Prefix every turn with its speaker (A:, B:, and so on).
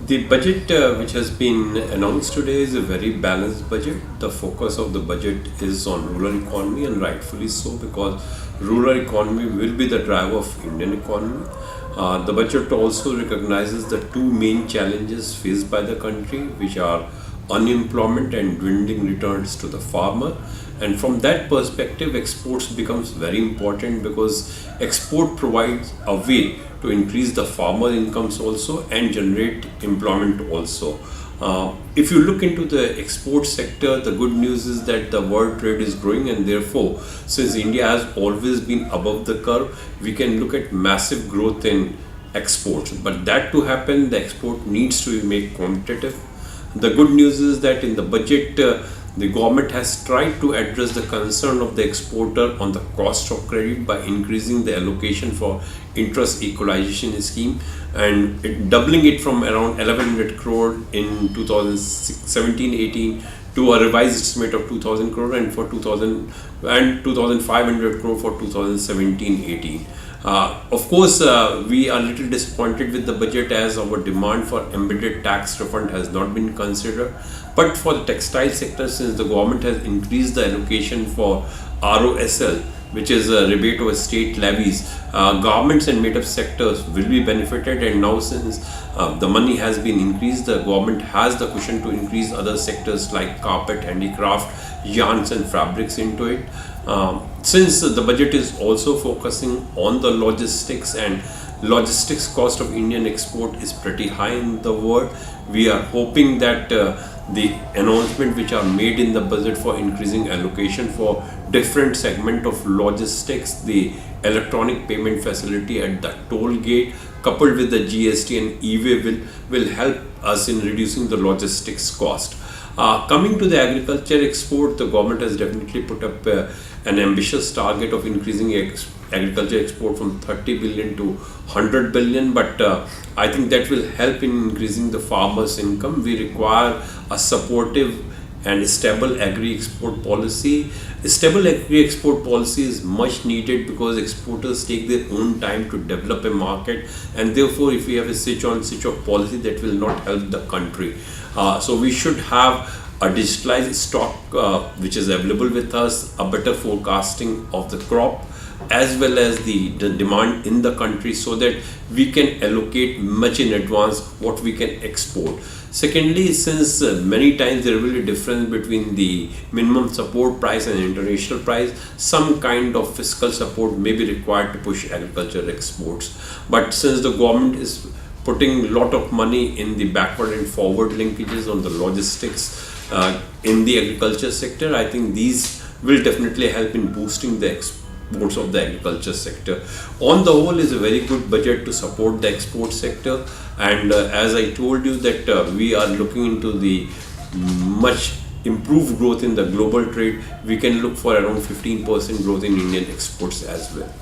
A: The budget which has been announced today is a very balanced budget. The focus of the budget is on rural economy, and rightfully so, because rural economy will be the driver of Indian economy. The budget also recognizes the two main challenges faced by the country, which are unemployment and dwindling returns to the farmer. And from that perspective, exports becomes very important because export provides a way to increase the farmer incomes also and generate employment also. If you look into the export sector, the good news is that the world trade is growing, and therefore, since India has always been above the curve, we can look at massive growth in exports. But that to happen, the export needs to be made competitive. The good news is that in the budget, the government has tried to address the concern of the exporter on the cost of credit by increasing the allocation for interest equalization scheme and doubling it from around 1100 crore in 2017-18 to a revised estimate of 2000 crore and for 2000 and 2500 crore for 2017-18. Of course, we are a little disappointed with the budget as our demand for embedded tax refund has not been considered. But for the textile sector, since the government has increased the allocation for ROSL, which is a rebate over state levies, governments and made-up sectors will be benefited. And now, since the money has been increased, the government has the cushion to increase other sectors like carpet, handicraft, yarns, and fabrics into it. Since the budget is also focusing on the logistics, and logistics cost of Indian export is pretty high in the world, we are hoping that the announcement which are made in the budget for increasing allocation for different segment of logistics, the electronic payment facility at the toll gate coupled with the GST and e-way will help us in reducing the logistics cost. Coming to the agriculture export, the government has definitely put up an ambitious target of increasing agriculture export from 30 billion to 100 billion, but I think that will help in increasing the farmers' income. We require a supportive and stable agri-export policy. A stable agri-export policy is much needed because exporters take their own time to develop a market, and therefore if we have a switch-on, switch-off policy, that will not help the country. So we should have a digitalized stock which is available with us, a better forecasting of the crop as well as the demand in the country, so that we can allocate much in advance what we can export. Secondly, since many times there will be a difference between the minimum support price and international price, some kind of fiscal support may be required to push agriculture exports. But since the government is putting a lot of money in the backward and forward linkages on the logistics in the agriculture sector, I think these will definitely help in boosting the exports of the agriculture sector. On the whole, is a very good budget to support the export sector, and as I told you that we are looking into the much improved growth in the global trade. We can look for around 15% growth in Indian exports as well.